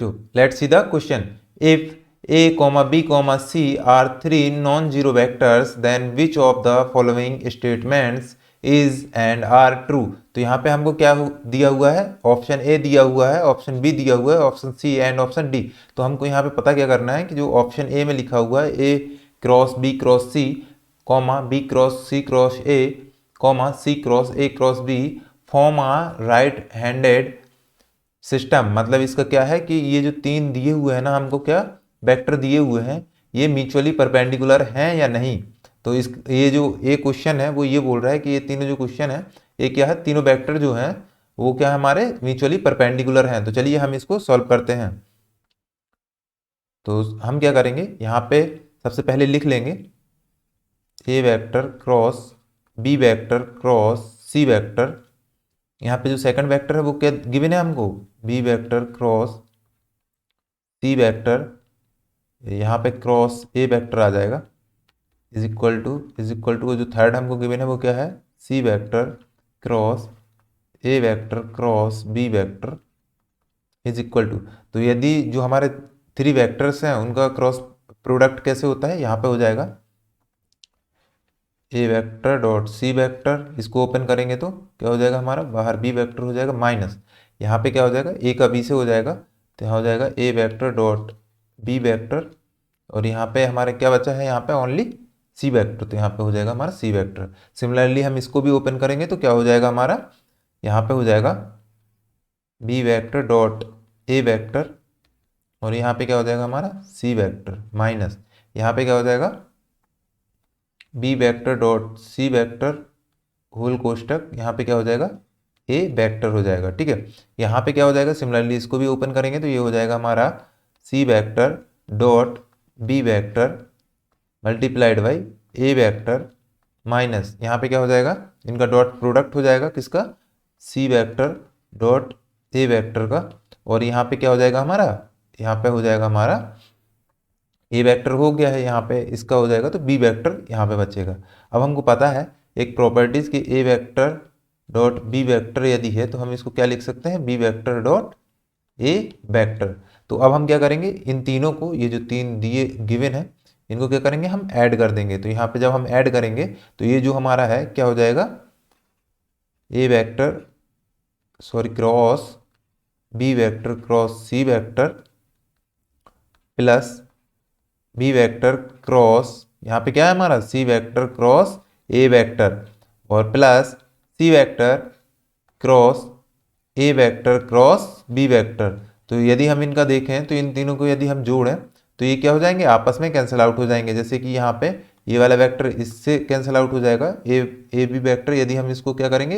2. Let's see the question. If a comma b comma c are three non-zero vectors, then which of the following statements is and are true? तो यहाँ पे हमको क्या दिया हुआ है, ऑप्शन ए दिया हुआ है, ऑप्शन बी दिया हुआ है, option C and option D. तो हमको यहाँ पे पता क्या करना है कि जो ऑप्शन ए में लिखा हुआ है A cross B cross C comma B cross C cross A comma C cross A cross B form आ राइट हैंडेड सिस्टम, मतलब इसका क्या है कि ये जो तीन दिए हुए हैं ना, हमको क्या वेक्टर दिए हुए हैं, ये म्यूचुअली परपेंडिकुलर हैं या नहीं। तो इस ये जो ए क्वेश्चन है वो ये बोल रहा है कि ये तीनों जो क्वेश्चन है ये क्या है, तीनों वेक्टर जो हैं वो क्या हमारे म्यूचुअली परपेंडिकुलर हैं। तो चलिए हम इसको सॉल्व करते हैं। तो हम क्या करेंगे, यहाँ पे सबसे पहले लिख लेंगे A vector cross B vector cross C vector. यहाँ पे जो सेकंड वेक्टर है वो क्या गिवन है हमको, B vector cross C vector, यहाँ पे क्रॉस ए वेक्टर आ जाएगा इज इक्वल टू जो थर्ड हमको गिवन है वो क्या है, C vector cross A vector cross B vector is equal to. तो यदि जो हमारे थ्री वेक्टर्स हैं उनका क्रॉस प्रोडक्ट कैसे होता है, यहाँ पे हो जाएगा A vector dot C vector, इसको ओपन करेंगे तो क्या हो जाएगा हमारा, बाहर बी वेक्टर हो जाएगा माइनस, यहाँ पे क्या हो जाएगा ए का बी से हो जाएगा, तो यहाँ हो जाएगा A vector dot B vector, और यहाँ पे हमारे क्या बचा है, यहाँ पे ओनली सी वेक्टर, तो यहाँ पे हो जाएगा हमारा सी वेक्टर। सिमिलरली हम इसको भी ओपन करेंगे तो क्या हो जाएगा हमारा, यहाँ पे हो जाएगा B vector dot A vector, और यहाँ पे क्या हो जाएगा हमारा सी वेक्टर माइनस, यहाँ पे क्या हो जाएगा B vector dot C vector whole कोष्टक, यहाँ पे क्या हो जाएगा ए वेक्टर हो जाएगा। ठीक है, यहाँ पे क्या हो जाएगा, सिमिलरली इसको भी ओपन करेंगे तो ये हो जाएगा हमारा C vector dot B vector multiplied by A vector minus, यहाँ पे क्या हो जाएगा, इनका डॉट प्रोडक्ट हो जाएगा किसका, सी वेक्टर डॉट ए वेक्टर का, और यहाँ पे क्या हो जाएगा हमारा, यहाँ पे हो जाएगा हमारा ए वेक्टर हो गया है, यहाँ पे इसका हो जाएगा तो बी वेक्टर यहाँ पे बचेगा। अब हमको पता है एक प्रॉपर्टीज कि A vector dot B vector यदि है तो हम इसको क्या लिख सकते हैं, B vector dot A vector. तो अब हम क्या करेंगे, इन तीनों को, ये जो तीन दिए गिवन है इनको क्या करेंगे, हम ऐड कर देंगे। तो यहाँ पे जब हम ऐड करेंगे तो ये जो हमारा है क्या हो जाएगा, A vector cross B vector cross C vector plus B vector cross, यहाँ पे क्या है हमारा C vector cross A vector, और plus C vector cross A vector cross B vector. तो यदि हम इनका देखें तो इन तीनों को यदि हम जोड़ें तो ये क्या हो जाएंगे, आपस में कैंसिल आउट हो जाएंगे। जैसे कि यहाँ पे ये वाला वेक्टर इससे कैंसिल आउट हो जाएगा, ए बी वेक्टर, यदि हम इसको क्या करेंगे,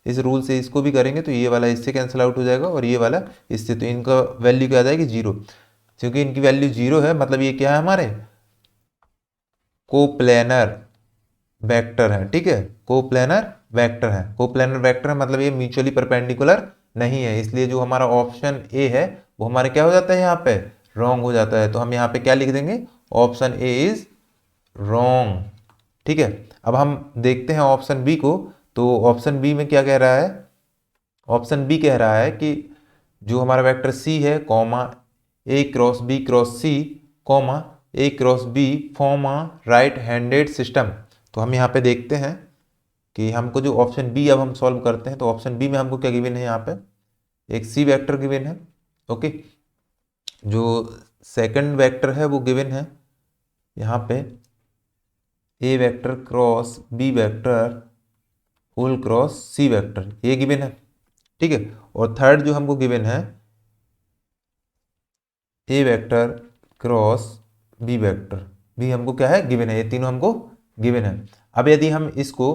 इस रूल से इसको भी करेंगे तो ये वाला इससे कैंसिल आउट हो जाएगा और ये वाला इससे, तो इनका वैल्यू क्या आ जाएगी, जीरो। क्योंकि इनकी वैल्यू जीरो है मतलब ये क्या है, हमारे कोप्लेनर वेक्टर है। ठीक है, कोप्लेनर वेक्टर है, कोप्लेनर वेक्टर है मतलब ये म्यूचुअली परपेंडिकुलर नहीं है, इसलिए जो हमारा ऑप्शन ए है वो हमारे क्या हो जाता है, यहाँ पे रॉन्ग हो जाता है। तो हम यहाँ पे क्या लिख देंगे, ऑप्शन ए इज रॉन्ग। ठीक है, अब हम देखते हैं ऑप्शन बी को। तो ऑप्शन बी में क्या कह रहा है, ऑप्शन बी कह रहा है कि जो हमारा वेक्टर सी है comma A cross B cross C comma A cross B form a right handed system. तो हम यहाँ पे देखते हैं कि हमको जो ऑप्शन बी अब हम सॉल्व करते हैं, तो ऑप्शन बी में हमको क्या गिवन है, यहाँ पे एक सी वेक्टर गिवन है। ओके, जो सेकंड वेक्टर है वो गिवन है यहाँ पे A vector cross B vector whole cross C vector, ये गिवन है। ठीक है, और थर्ड जो हमको गिवन है A vector cross B vector, भी हमको क्या है गिवन है, ये तीनों हमको गिवन है। अब यदि हम इसको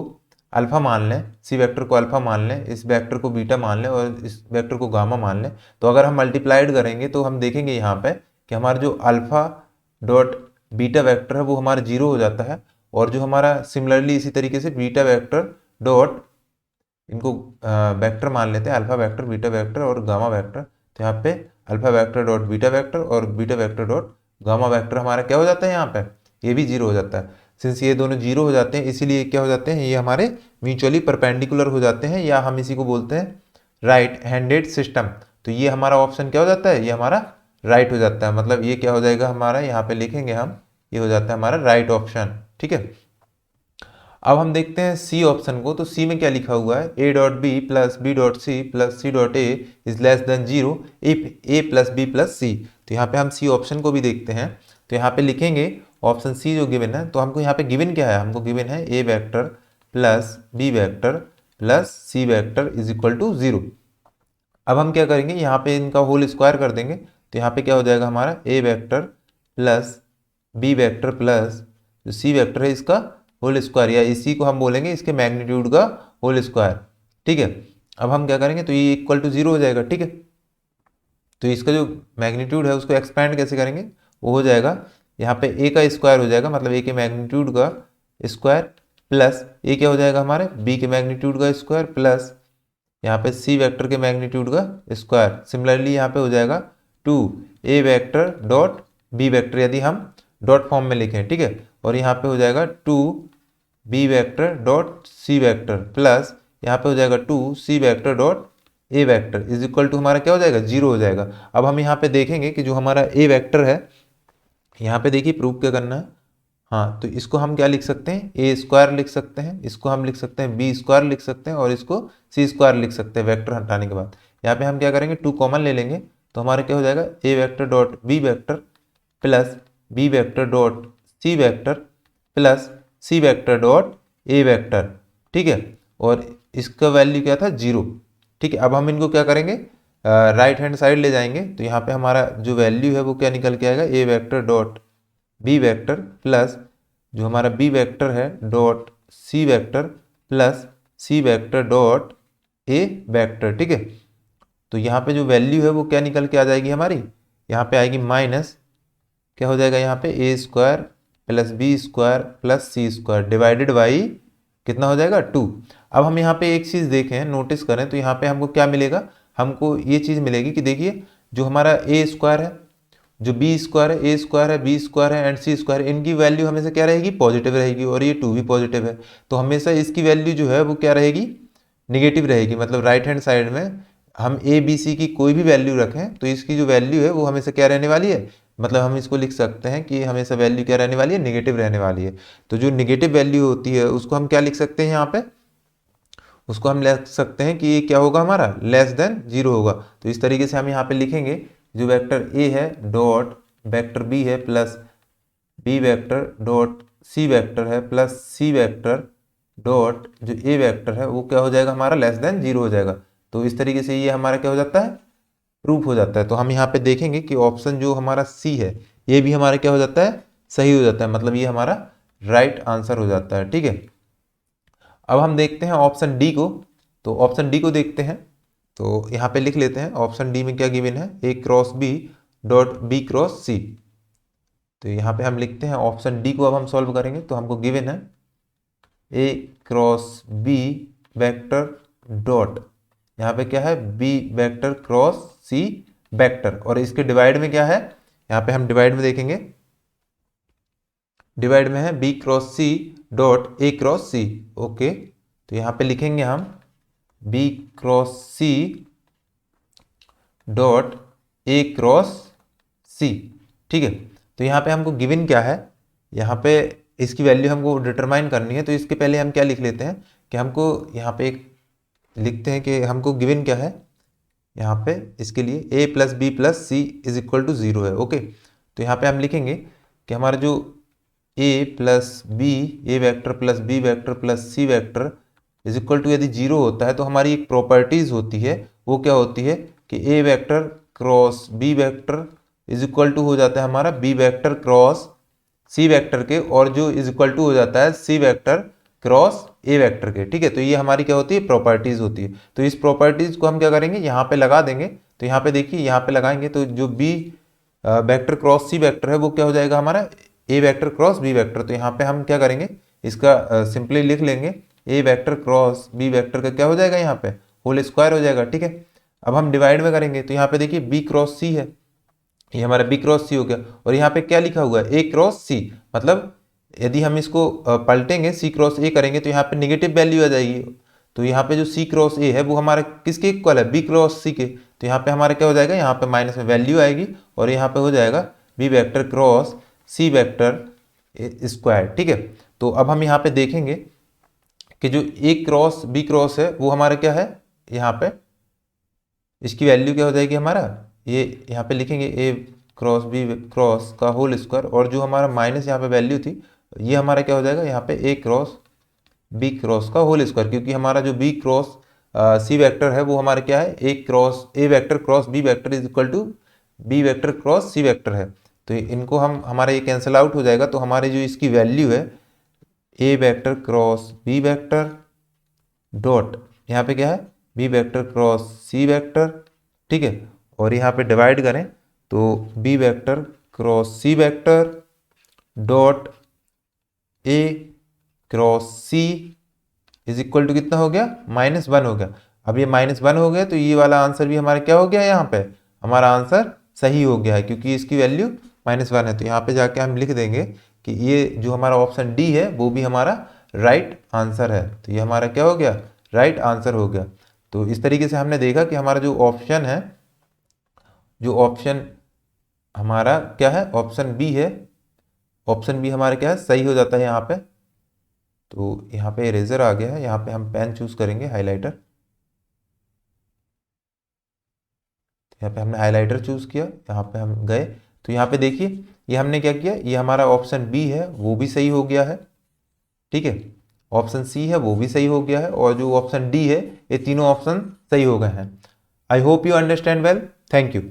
अल्फा मान लें, सी वेक्टर को अल्फा मान लें, इस वेक्टर को बीटा मान लें और इस वेक्टर को गामा मान लें, तो अगर हम मल्टीप्लाइड करेंगे तो हम देखेंगे यहाँ पे कि हमारा जो अल्फा डॉट बीटा वेक्टर है वो हमारा जीरो हो जाता है, और जो हमारा सिमिलरली इसी तरीके से बीटा वेक्टर डॉट, इनको वेक्टर मान लेते हैं अल्फा वेक्टर बीटा वेक्टर और गामा वेक्टर, तो यहाँ पे alpha vector dot beta vector और beta vector dot gamma vector हमारा क्या हो जाता है, यहाँ पे ये भी जीरो हो जाता है। सिंस ये दोनों जीरो हो जाते हैं इसीलिए क्या हो जाते हैं, ये हमारे म्यूचुअली परपेंडिकुलर हो जाते हैं, या हम इसी को बोलते हैं राइट हैंडेड सिस्टम। तो ये हमारा ऑप्शन क्या हो जाता है, ये हमारा राइट हो जाता है। मतलब ये क्या हो जाएगा हमारा, यहाँ पे लिखेंगे हम, ये हो जाता है हमारा राइट ऑप्शन। ठीक है, अब हम देखते हैं सी ऑप्शन को। तो सी में क्या लिखा हुआ है, A dot B plus B dot C plus C dot A is less than zero if A plus B plus C. तो यहाँ पे हम सी ऑप्शन को भी देखते हैं। तो यहाँ पे लिखेंगे ऑप्शन सी जो गिवन है, तो हमको यहाँ पे गिवन क्या है, हमको गिवन है A vector plus B vector plus C vector is equal to zero. अब हम क्या करेंगे, यहाँ पे इनका होल स्क्वायर कर देंगे। तो यहाँ पे क्या हो जाएगा हमारा, A vector plus B vector plus जो सी वेक्टर है इसका होल स्क्वायर, या इसी को हम बोलेंगे इसके मैग्नीट्यूड का होल स्क्वायर। ठीक है, अब हम क्या करेंगे, तो ये इक्वल टू जीरो हो जाएगा। ठीक है, तो इसका जो मैग्नीट्यूड है उसको एक्सपैंड कैसे करेंगे, वो हो जाएगा यहाँ पे ए का स्क्वायर हो जाएगा, मतलब ए के मैग्नीट्यूड का स्क्वायर प्लस ए क्या हो जाएगा हमारे बी के मैग्नीट्यूड का स्क्वायर प्लस यहाँ पे सी वेक्टर के मैग्नीट्यूड का स्क्वायर। सिमिलरली यहाँ पे हो जाएगा two A vector dot B vector, यदि हम डॉट फॉर्म में लिखें। ठीक है, और यहाँ पे हो जाएगा two B vector dot C vector plus यहाँ पे हो जाएगा two C vector dot A vector is equal to हमारा क्या हो जाएगा, जीरो हो जाएगा। अब हम यहाँ पे देखेंगे कि जो हमारा ए वेक्टर है, यहाँ पे देखिए प्रूफ क्या करना है। हाँ, तो इसको हम क्या लिख सकते हैं, ए स्क्वायर लिख सकते हैं, इसको हम लिख सकते हैं बी स्क्वायर लिख सकते हैं, और इसको सी स्क्वायर लिख सकते हैं वेक्टर हटाने के बाद। यहाँ पे हम क्या करेंगे, टू कॉमन ले लेंगे, तो हमारा क्या हो जाएगा, A vector dot B vector plus B vector dot C vector plus C vector dot A vector. ठीक है, और इसका वैल्यू क्या था, जीरो। ठीक है, अब हम इनको क्या करेंगे, राइट हैंड साइड ले जाएंगे। तो यहाँ पे हमारा जो वैल्यू है वो क्या निकल के आएगा, A vector dot B vector plus जो हमारा बी वेक्टर है dot C vector plus C vector dot A vector. ठीक है, तो यहाँ पे जो वैल्यू है वो क्या निकल के आ जाएगी हमारी, यहाँ पे आएगी माइनस क्या हो जाएगा, यहाँ पे A square plus B square plus C square divided by कितना हो जाएगा, टू। अब हम यहाँ पे एक चीज़ देखें, नोटिस करें, तो यहाँ पे हमको क्या मिलेगा, हमको ये चीज़ मिलेगी कि देखिए जो हमारा ए स्क्वायर है, जो बी स्क्वायर है, ए स्क्वायर है, बी स्क्वायर है एंड सी स्क्वायर, इनकी वैल्यू हमेशा क्या रहेगी, पॉजिटिव रहेगी, और ये टू भी पॉजिटिव है, तो हमेशा इसकी वैल्यू जो है वो क्या रहेगी, निगेटिव रहेगी। मतलब राइट हैंड साइड में हम ए बी सी की कोई भी वैल्यू रखें तो इसकी जो वैल्यू है वो हमेशा क्या रहने वाली है, मतलब हम इसको लिख सकते हैं कि हमेशा वैल्यू क्या रहने वाली है, निगेटिव रहने वाली है। तो जो निगेटिव वैल्यू होती है उसको हम क्या लिख सकते हैं, यहाँ पे उसको हम लिख सकते हैं कि ये क्या होगा हमारा, लेस देन जीरो होगा। तो इस तरीके से हम यहाँ पे लिखेंगे, जो वेक्टर ए है डॉट वेक्टर बी है plus B vector dot C vector है प्लस सी वेक्टर डॉट जो ए वेक्टर है वो क्या हो जाएगा हमारा, लेस देन जीरो हो जाएगा। तो इस तरीके से ये हमारा क्या हो जाता है, प्रूफ हो जाता है। तो हम यहाँ पे देखेंगे कि ऑप्शन जो हमारा सी है ये भी हमारा क्या हो जाता है, सही हो जाता है, मतलब ये हमारा राइट आंसर हो जाता है। ठीक है, अब हम देखते हैं ऑप्शन डी को। तो ऑप्शन डी को देखते हैं, तो यहाँ पे लिख लेते हैं ऑप्शन डी में क्या गिवन है, A cross B dot B cross C. तो यहाँ पे हम लिखते हैं ऑप्शन डी को, अब हम सॉल्व करेंगे तो हमको गिवन है A cross B vector dot यहाँ पे क्या है, B vector cross C vector, और इसके डिवाइड में क्या है, यहाँ पे हम डिवाइड में देखेंगे, डिवाइड में है B cross C dot A cross C. Okay, तो यहाँ पे लिखेंगे हम B cross C dot A cross C. ठीक है, तो यहाँ पे हमको गिवन क्या है, यहाँ पे इसकी वैल्यू हमको डिटरमाइन करनी है। तो इसके पहले हम क्या लिख लेते हैं कि हमको यहाँ पे एक लिखते हैं कि हमको गिवन क्या है, यहाँ पे इसके लिए A plus B plus C is equal to zero है। ओके, तो यहाँ पे हम लिखेंगे कि हमारा जो A plus B, A vector plus B vector plus C vector is equal to यदि जीरो होता है तो हमारी एक प्रॉपर्टीज होती है, वो क्या होती है कि A vector cross B vector is equal to हो जाता है हमारा B vector cross C vector के, और जो इज इक्वल टू हो जाता है C vector cross A vector के। ठीक है, तो ये हमारी क्या होती है, प्रॉपर्टीज होती है। तो इस प्रॉपर्टीज को हम क्या करेंगे, यहाँ पे लगा देंगे। तो यहाँ पे देखिए, यहाँ पे लगाएंगे तो जो B vector cross C vector है वो क्या हो जाएगा हमारा A vector cross B vector. तो यहाँ पे हम क्या करेंगे, इसका सिंपली लिख लेंगे, A vector cross B vector का क्या हो जाएगा, यहाँ पे होल स्क्वायर हो जाएगा। ठीक है, अब हम डिवाइड में करेंगे तो यहाँ पे देखिए बी क्रॉस सी है, ये हमारा बी क्रॉस सी हो गया, और यहाँ पे क्या लिखा हुआ है, ए क्रॉस सी। मतलब यदि हम इसको पलटेंगे सी क्रॉस ए करेंगे तो यहाँ पे निगेटिव वैल्यू आ जाएगी। तो यहाँ पे जो सी क्रॉस ए है वो हमारा किसके इक्वल है, बी क्रॉस सी के। तो यहाँ पे हमारा क्या हो जाएगा, यहाँ पे माइनस में वैल्यू आएगी और यहाँ पे हो जाएगा B vector cross C vector square. ठीक है, तो अब हम यहाँ पे देखेंगे कि जो ए क्रॉस बी क्रॉस है वो हमारा क्या है, यहाँ पे इसकी वैल्यू क्या हो जाएगी हमारा, ये यहाँ पे लिखेंगे ए क्रॉस बी क्रॉस का होल स्क्वायर, और जो हमारा माइनस यहाँ पे वैल्यू थी ये हमारा क्या हो जाएगा यहाँ पे ए क्रॉस बी क्रॉस का होल स्क्वायर, क्योंकि हमारा जो बी क्रॉस सी वेक्टर है वो हमारा क्या है, A vector cross B vector is equal to B vector cross C vector है। तो इनको हम हमारा ये कैंसिल आउट हो जाएगा, तो हमारे जो इसकी वैल्यू है A vector cross B vector dot यहाँ पे क्या है B vector cross C vector. ठीक है, और यहाँ पे डिवाइड करें तो B vector cross C vector dot A cross C is equal to कितना हो गया, -1 हो गया। अब ये -1 हो गया तो ये वाला आंसर भी हमारा क्या हो गया, यहाँ पे हमारा आंसर सही हो गया है क्योंकि इसकी वैल्यू -1 है। तो यहाँ पे जाके हम लिख देंगे कि ये जो हमारा ऑप्शन डी है वो भी हमारा राइट आंसर है। तो ये हमारा क्या हो गया, राइट आंसर हो गया। तो इस तरीके से हमने देखा कि हमारा जो ऑप्शन है, जो ऑप्शन हमारा क्या है, ऑप्शन बी है, ऑप्शन बी हमारा क्या है, सही हो जाता है यहाँ पे। तो यहाँ पे इरेजर आ गया है, यहाँ पे हम पेन चूज करेंगे हाइलाइटर। यहाँ पे हमने हाइलाइटर चूज किया, यहाँ पे हम गए तो यहाँ पे देखिए ये हमने क्या किया, ये हमारा ऑप्शन बी है वो भी सही हो गया है। ठीक है, ऑप्शन सी है वो भी सही हो गया है, और जो ऑप्शन डी है ये तीनों ऑप्शन सही हो गए हैं। I hope you understand well, thank you.